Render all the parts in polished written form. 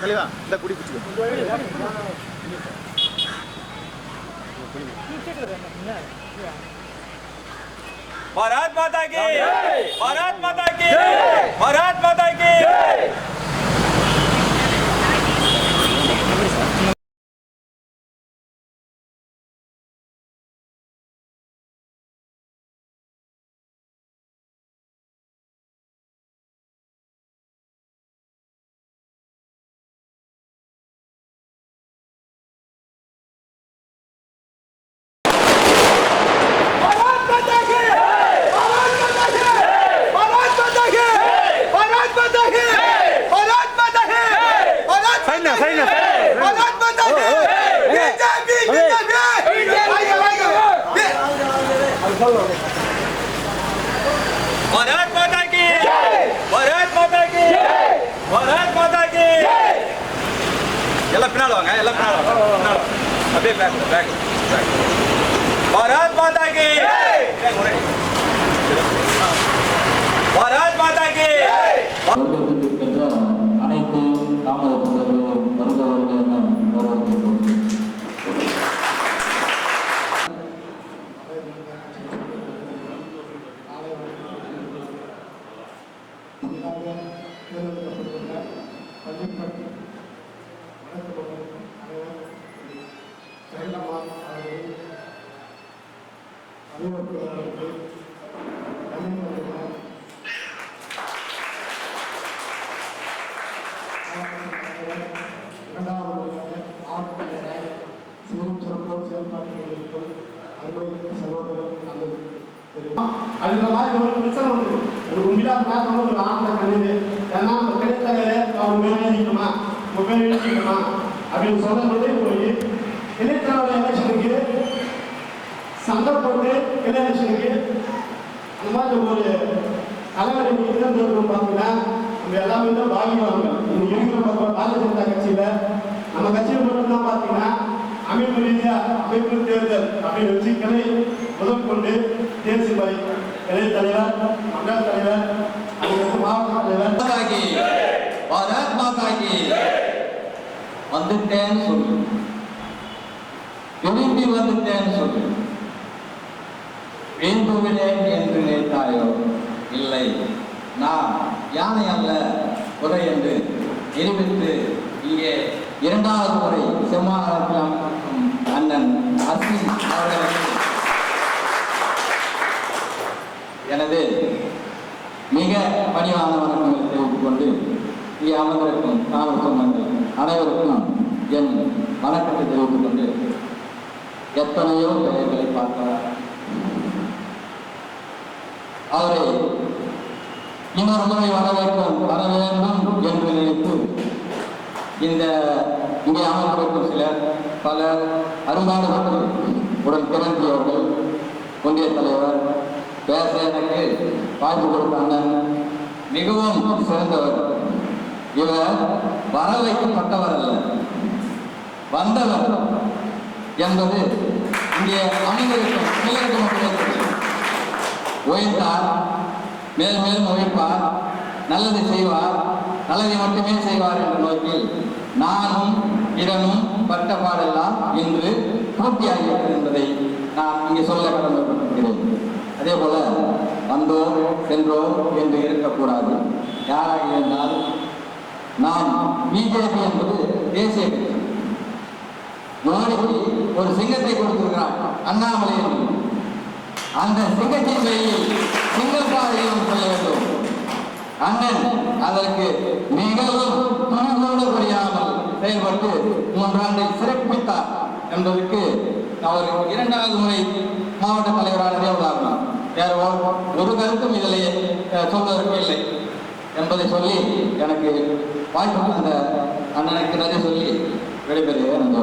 தலைவா இந்த குடி பிடிச்சிக்கோ. भारत माता की भारत माता की भारत माता की भारत माता की भारत माता की भारत माता की எல்லாம் பின்னால வாங்க எல்லாம் பின்னால வாங்க அப்படியே பேக் பேக் भारत माता की भारत माता की அனைத்து தாமத தொண்டர்களும் வருபவர்கள் அதுக்கு மாதிரி ஒரு பிரச்சனை வந்து ஒரு கும்பிடாத நேரத்தில் ஒரு ஆண்ட கணிது ஏன்னா அந்த கிடைத்தவரை அவர் மேலே எழுதிக்கணுமா உங்க பேர் எழுதிக்கணுமா அப்படின்னு சொல்லும்போதே போய் இளைஞரோட எலெக்ஷனுக்கு சண்டை போட்டு எலெக்ஷனுக்கு அந்த மாதிரி ஒரு தலைவரை தேர்ந்தெடுக்கும் பார்த்தீங்கன்னா நம்ம எல்லாமே தான் பாகிவாங்க இங்கே இருக்கிற பாரதிய ஜனதா கட்சியில் நம்ம கட்சியில் மட்டும்தான் பார்த்தீங்கன்னா அமைப்பு ரீதியாக அமைப்பு தேர்தல் அப்படின்னு வச்சு கிளை முதல் கொண்டு தேசிய பணி கிளை தலைவர் மண்டல தலைவர் அதுக்கு மாவட்ட தலைவர் பாரத் மாதா கி வந்துட்டேன்னு சொல்லு, திரும்பி வந்துட்டேன்னு சொல்லு. வேண்டுகிறேன் என்று நினைத்தாயோ? இல்லை, நான் யானை அல்ல குறை என்று நிரூபித்து இங்கே இரண்டாவது முறை செம்மாநிலம் அண்ணன் அஸ்வின் அவர்களுக்கு எனது மிக பணிவான வணக்கங்களை தெரிவித்துக் கொண்டு இங்கே அமர்ந்திருக்கும் காவல் சொந்தங்கள் அனைவருக்கும் என் வணக்கத்தை தெரிவித்துக் கொண்டு எத்தனையோ பெயர்களை பார்த்தார். அவரை இன்னொரு முறை வர வேண்டும் என்று நினைத்து இங்கே அமர்ந்திருக்கும் சிலர் பல அரும்பாடுபட்டு உடன் பிறந்தவர்கள் ஒன்றிய தலைவர் பேச எனக்கு வாய்ப்பு கொடுத்த அண்ணன் மிகவும் சிறந்தவர். இவர் வர வைக்கப்பட்டவர் அல்ல, வந்தவர் என்பது இங்கே அமர்ந்திருக்கும் சிலருக்கு மட்டுமே தெரியும். உயர்ந்தார், மேல் மேலும் உழைப்பார், நல்லது செய்வார், நல்லதை மட்டுமே செய்வார் என்ற நோக்கில் நானும் இடனும் பட்ட பாடெல்லாம் இன்று பூர்த்தியாகிறது என்பதை நான் இங்கே சொல்ல கடமைப்பட்டிருக்கிறேன். அதே போல வந்தோம் சென்றோம் என்று இருக்கக்கூடாது. யாராக இருந்தால் நாம் பிஜேபி என்பது தேசிய கட்சி. மோடிக்கு ஒரு சிங்கத்தை கொடுத்திருக்கிறார் அண்ணாமலை என்று. அந்த சிங்கத்தின் வழியில் சிங்கப்பாதையும் சொல்ல வேண்டும். அண்ணன் அதற்கு மிகவும் துணிவோடு புரியாமல் செயல்பட்டு 3 ஆண்டை சிறப்பித்தார் என்பதற்கு அவர் 2வது முறை மாவட்ட தலைவரானதே உதாரணம். வேற ஒரு கருத்தும் இதிலே சொல்வதற்கு இல்லை என்பதை சொல்லி எனக்கு வாய்ப்பு அந்த அண்ணனுக்கு நன்றி சொல்லி விடைபெறுகிறேன்.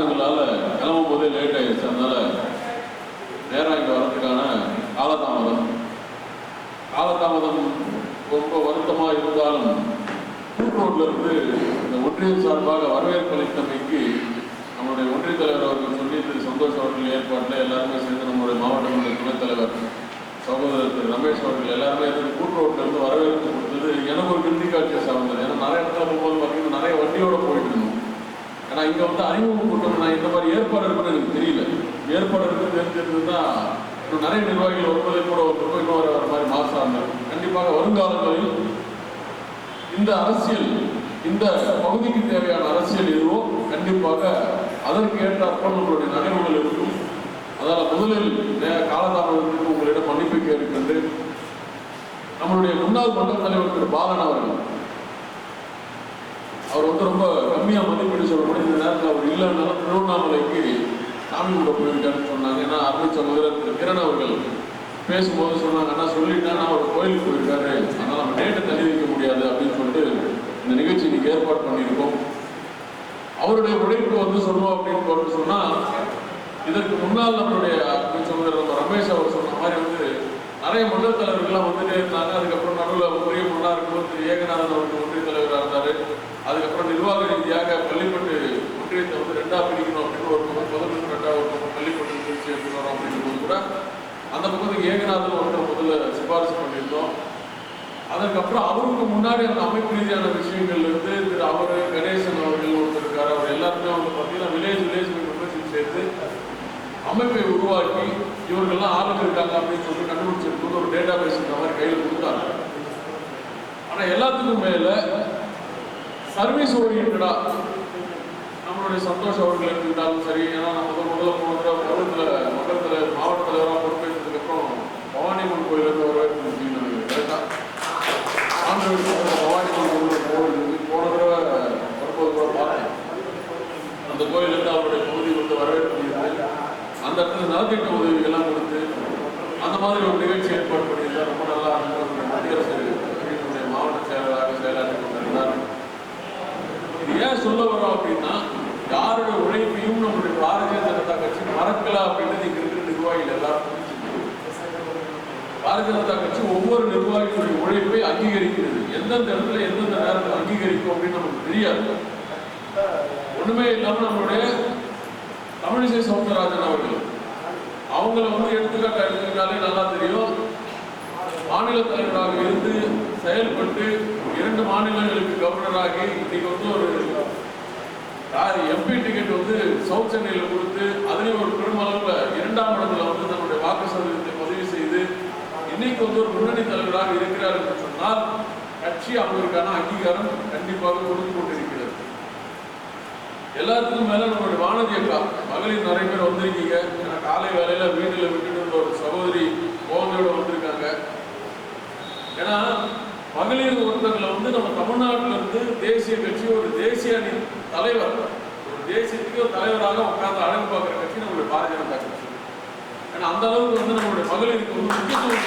காரணங்களால் கிளம்பும் போதே லேட் ஆயிடுச்சு. அதனால நேரம் இங்கே வரதுக்கான காலதாமதம் ரொம்ப வருத்தமாக இருந்தாலும் கூட்டுரோட்டில் இருந்து இந்த ஒன்றியம் சார்பாக வரவேற்பு அளித்தமைக்கு நம்முடைய ஒன்றிய தலைவர் அவர்கள் சொல்லி திரு சந்தோஷ் அவர்கள் ஏற்பாட்டில் எல்லாருமே சேர்ந்து நம்முடைய மாவட்ட துணைத் தலைவர் சகோதரர் திரு ரமேஷ் அவர்கள் எல்லாருமே இருந்து கூட்டுரோட்டில் இருந்து வரவேற்பு கொடுத்தது எனக்கு ஒரு கிருதி காட்சியை சார்ந்தது. ஏன்னா நிறைய இடத்துல போகும்போது பார்த்தீங்கன்னா நிறைய வண்டியோட போயிட்டு இருந்தோம். ஏன்னா இங்கே வந்து அறிமுக கூட்டம் நான் இந்த மாதிரி ஏற்பாடு இருக்குன்னு எனக்கு தெரியல. ஏற்பாடு இருக்குன்னு தெரிஞ்சிருந்ததுன்னா இன்னும் நிறைய நிர்வாகிகள் வருவதை கூட ஒரு இன்னும் வர மாதிரி மாசா இருந்தாங்க. கண்டிப்பாக வருங்காலங்களில் இந்த அரசியல், இந்த பகுதிக்கு தேவையான அரசியல் எதுவோ கண்டிப்பாக அதற்கு ஏற்றாற்போல் நம்மளுடைய நகர்வுகள் இருக்கும். அதனால் முதலில் காலதாமதத்திற்கு உங்களிடம் மன்னிப்பு கேட்கின்ற நம்மளுடைய முன்னாள் மன்ற தலைவர் திரு பாலன் அவர் வந்து ரொம்ப கம்மியாக மதிப்பீடு சொல்ல முடியும். இந்த நேரத்தில் அவர் இல்லைன்னாலும் திருவண்ணாமலைக்கு சாமி கூட போயிருக்காருன்னு சொன்னாங்க. ஏன்னா அருமை சகோதரர் திரு கிரண் அவர்கள் பேசும்போது சொன்னாங்க, அண்ணா சொல்லிட்டேன்னா அவர் கோயிலுக்கு போயிருக்காரு, அதனால் நம்ம டேட்டை தள்ளி வைக்க முடியாது அப்படின்னு சொல்லிட்டு இந்த நிகழ்ச்சி இன்னைக்கு ஏற்பாடு பண்ணியிருக்கோம். அவருடைய உழைப்பு வந்து சொல்லணும் அப்படின்னு சொன்னால் இதற்கு முன்னால் நம்மளுடைய சகோதரர் நம்ம ரமேஷ் அவர் சொன்ன மாதிரி வந்து நிறைய மண்டல தலைவர்கள்லாம் வந்துட்டே இருந்தாங்க. அதுக்கப்புறம் நடுவில் பெரிய மண்டலாக இருக்கும்போது திரு ஏகநாதன் அவர்கள் ஒன்றிய தலைவராக இருந்தார். அதுக்கப்புறம் நிர்வாக ரீதியாக பள்ளிப்பட்டு ஒன்றியத்தை வந்து ரெண்டாக பிரிக்கணும் அப்படின்னு ஒரு பக்கம் முதல் ரெண்டாவது ஒரு பக்கம் பள்ளிப்பட்டு பிரித்து எடுத்துக்கிறோம் அப்படின்னும் போது கூட அந்த பக்கத்துக்கு ஏகநாதன் ஒருத்தர் முதல்ல சிபாரிசு பண்ணியிருந்தோம். அதற்கப்புறம் அவருக்கு முன்னாடி அந்த அமைப்பு ரீதியான விஷயங்கள்ல இருந்து திரு அவர் கணேசன் அவர்கள் ஒருத்தர் இருக்காரு. அவர் எல்லாருமே வந்து பார்த்தீங்கன்னா வில்லேஜ் மெம்பர்ஷிப் சேர்த்து அமைப்பை உருவாக்கி இவர்கள்லாம் ஆளுங்க இருக்காங்க அப்படின்னு சொல்லி கண்டுபிடிச்சிருக்கும் ஒரு டேட்டா பேஸ் இந்த மாதிரி கையில் கொடுத்தாங்க. ஆனால் எல்லாத்துக்கும் மேலே சர்வீஸ் ஓரியன்டா நம்மளுடைய சந்தோஷ் அவர்கள் இருந்தாலும் சரி. ஏன்னா நம்ம முதல்ல போனதில் மக்கள் மாவட்ட தலைவராக பொறுப்பேற்றதுக்கப்புறம் பவானியம்மன் கோயிலுக்கு வரவேற்பு கரெக்டாக பவானியம்மன் கோயில் போன தடவை வரும்போது கூட பார்த்தேன். அந்த கோயிலுக்கு அவருடைய பகுதி வந்து வரவேற்பு அந்த இடத்துல நலத்திட்ட உதவிகள்லாம் கொடுத்து அந்த மாதிரி ஒரு நிகழ்ச்சி ஏற்பாடு பண்ணியிருந்தார். ரொம்ப நல்லா மத்திய அரசு மாவட்ட செயலராக செயலாற்றி கொண்டிருந்தார். இது ஏன் சொல்ல வரோம் அப்படின்னா யாருடைய உழைப்பையும் நம்முடைய பாரதிய ஜனதா கட்சி மறக்கல அப்படின்றது இங்க இருக்கிற நிர்வாகிகள் எல்லாரும். பாரதிய ஜனதா கட்சி ஒவ்வொரு நிர்வாகிகளுடைய உழைப்பை அங்கீகரிக்கிறது. எந்தெந்த இடத்துல எந்தெந்த நேரத்தில் அங்கீகரிக்கும் அப்படின்னு நமக்கு தெரியாது. ஒண்ணுமே இல்லாமல் நம்மளுடைய தமிழிசை சவுந்தரராஜன் அவர்கள் அவங்கள வந்து எடுத்துக்காட்டாலே நல்லா தெரியும். மாநில தலைவராக இருந்து செயல்பட்டு 2 மாநிலங்களுக்கு கவர்னராகி இன்னைக்கு வந்து ஒரு எம்பி டிக்கெட் வந்து சவுத் சென்னையில் கொடுத்து அதுலேயும் ஒரு பெருமளவில் 2ஆம் இடத்துல வந்து நம்முடைய வாக்கு சதவீதத்தை பதிவு செய்து இன்னைக்கு வந்து ஒரு முன்னணி தலைவராக இருக்கிறார் என்று சொன்னால் கட்சி அவங்களுக்கான அங்கீகாரம் கண்டிப்பாக கொடுத்து கொண்டிருக்கிறது. எல்லாத்துக்கும் மேல நம்மளுடைய வானதி அக்கா மகளிர் நிறைய பேர் வந்திருக்கீங்க. காலை வேலையில வீட்டுல விட்டுட்டு ஒரு சகோதரி கோவந்தோட வந்திருக்காங்க. ஏன்னா மகளிர் ஒருத்தங்களை வந்து நம்ம தமிழ்நாட்டில இருந்து தேசிய கட்சி ஒரு தேசிய அணி தலைவர் ஒரு தேசியத்துக்கு ஒரு தலைவராக உட்கார்ந்து அழகு பார்க்குற கட்சி நம்மளுடைய பாரதிய ஜனதா கட்சி. ஏன்னா அந்த அளவுக்கு வந்து நம்மளுடைய மகளிருக்கு வந்து முக்கியத்துவம்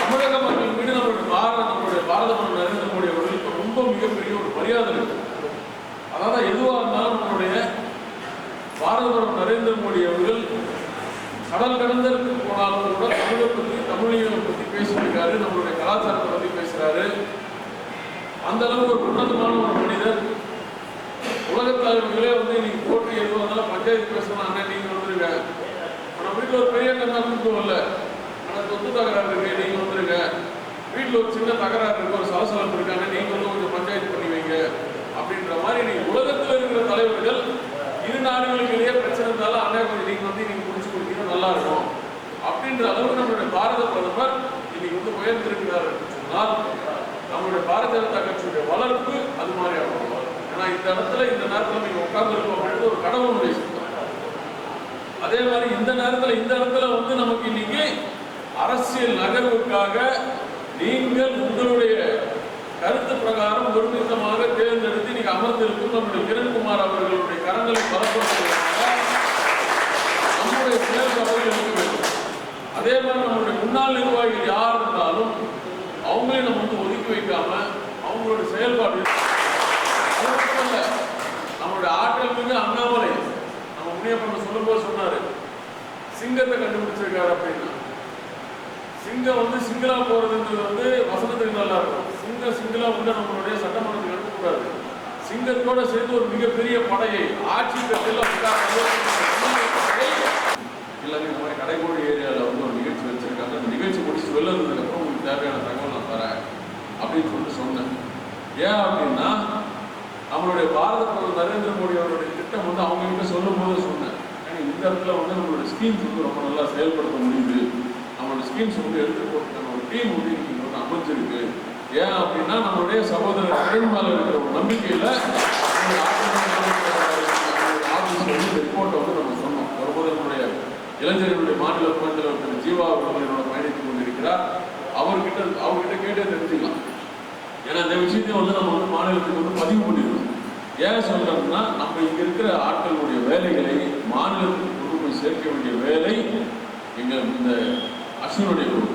தமிழக மக்கள் மீது நம்மளுடைய பாரத பிரதமர் நரேந்திர மோடி அவர்களுக்கு ரொம்ப மிகப்பெரிய ஒரு மரியாதை இருக்கு. அதாவது எதுவாக இருந்தாலும் நம்மளுடைய பாரத பிரதமர் நரேந்திர மோடி அவர்கள் கடல் கடந்தற்கு போனாலும் கூட தமிழை பற்றி தமிழியலை பற்றி பேசியிருக்காரு. நம்மளுடைய கலாச்சாரத்தை பற்றி பேசுறாரு. அந்த அளவுக்கு ஒரு உன்னதமான ஒரு மனிதர். உலகத் தலைவர்களே வந்து இன்னைக்கு போட்டி எதுவாக பஞ்சாயத்து பேசணும் அண்ணன் நீங்க வந்துருங்க. நம்ம வீட்டில் ஒரு பெரிய கண்ணா கூட்டம் இல்லை. ஆனால் சொத்து தகராறு இருக்கு நீங்க வந்துருங்க. வீட்டில் ஒரு சின்ன தகராறு இருக்கு ஒரு சலசலப்பு இருக்காங்க நீங்க வந்து கொஞ்சம் பஞ்சாயத்து பண்ணி வைங்க அப்படின்ற மாதிரி இன்னைக்கு உலகத்தில் இருக்கிற தலைவர்கள் 2 நாடுகளுக்கு இடையே பிரச்சனை இருந்தாலும் அண்ணா கொஞ்சம் நீங்க வந்து நீங்க முடிச்சு கொடுத்தீங்கன்னா நல்லா இருக்கும் அப்படின்ற அளவுக்கு நம்மளுடைய பாரத பிரதமர் இன்னைக்கு வந்து உயர்ந்திருக்கிறார் என்று சொன்னால் நம்மளுடைய பாரதிய ஜனதா கட்சியுடைய வளர்ப்பு அது மாதிரி ஆகும். ஏன்னா இந்த இடத்துல இந்த நேரத்தில் நீங்க உட்கார்ந்துருக்கோம் அப்படின்றது ஒரு கடவுளுடைய சித்தம். அதே மாதிரி இந்த நேரத்தில் இந்த இடத்துல வந்து நமக்கு இன்னைக்கு அரசியல் நகர்வுக்காக நீங்கள் உங்களுடைய கருத்து பிரகாரம் ஒருமித்தமாக தேர்ந்தெடுத்து இன்னைக்கு அமர்ந்திருக்கும் நம்முடைய கிரண்குமார் அவர்களுடைய கரங்களை பலப்படுத்துவதற்காக நம்முடைய செயல்பாடுகள் இருக்க வேண்டும். அதே மாதிரி நம்முடைய முன்னாள் நிர்வாகிகள் யார் இருந்தாலும் அவங்களையும் நம்ம வந்து ஒதுக்கி வைக்காம அவங்களுடைய செயல்பாடு நம்மளுடைய ஆற்றல் மிகு அண்ணாமலை நம்ம முனியப்பன் சொல்லும்போது சொன்னாரு, சிங்கத்தை கண்டுபிடிச்சிருக்காரு அப்படின்னா. சிங்கம் சிங்களா போறதுன்றது வசனத்துக்கு நல்லா இருக்கும். சிங்களா நம்மளுடைய சட்டமன்றத்துக்கு அனுப்பக்கூடாது. சிங்கத்தோட சேர்ந்து ஒரு மிகப்பெரிய படையை ஆட்சி கட்டில எல்லாமே இந்த மாதிரி கடைக்கோடி ஏரியாவில் ஒரு நிகழ்ச்சி வச்சிருக்காங்க. அந்த நிகழ்ச்சி முடிச்சு வெளில இருந்ததுக்கப்புறம் உங்களுக்கு தேவையான தகவல் நான் தரேன் அப்படின்னு சொல்லிட்டு சொன்னேன். ஏன் அப்படின்னா நம்மளுடைய பாரத பிரதமர் நரேந்திர மோடி அவருடைய திட்டம் அவங்க கிட்ட சொல்லும் போது சொன்னேன், இந்த இடத்துல நம்மளுடைய ஸ்கீம்ஸ் ரொம்ப நல்லா செயல்படுத்த முடியுது. நம்மளோட ஸ்கீம்ஸ் எடுத்து போட்டு ஒரு டீம் இன்னைக்கு அமைஞ்சிருக்கு. ஏன் அப்படின்னா நம்மளுடைய சகோதரர் மேல இருக்கிற ஒரு நம்பிக்கையில ஆஃபீஸ் ரிப்போர்ட்டை நம்ம சொன்னோம். வரும்போது நம்மளுடைய இளைஞர்களுடைய மாநில துணைத்தலைவர் ஜீவா அவர்களோட பயணித்துக் கொண்டிருக்கிறார். அவர்கிட்ட கேட்டே தெரிஞ்சுக்கலாம். ஏன்னா இந்த விஷயத்தையும் நம்ம மாநிலத்துக்கு பதிவு பண்ணிடணும். ஏன் சொல்றோம்னா நம்ம இங்க இருக்கிற ஆட்களுடைய வேலைகளை மாநிலத்துக்கு கொண்டு போய் சேர்க்க வேண்டிய வேலை எங்க இந்த அஸ்வினுடைய குழு.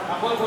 Após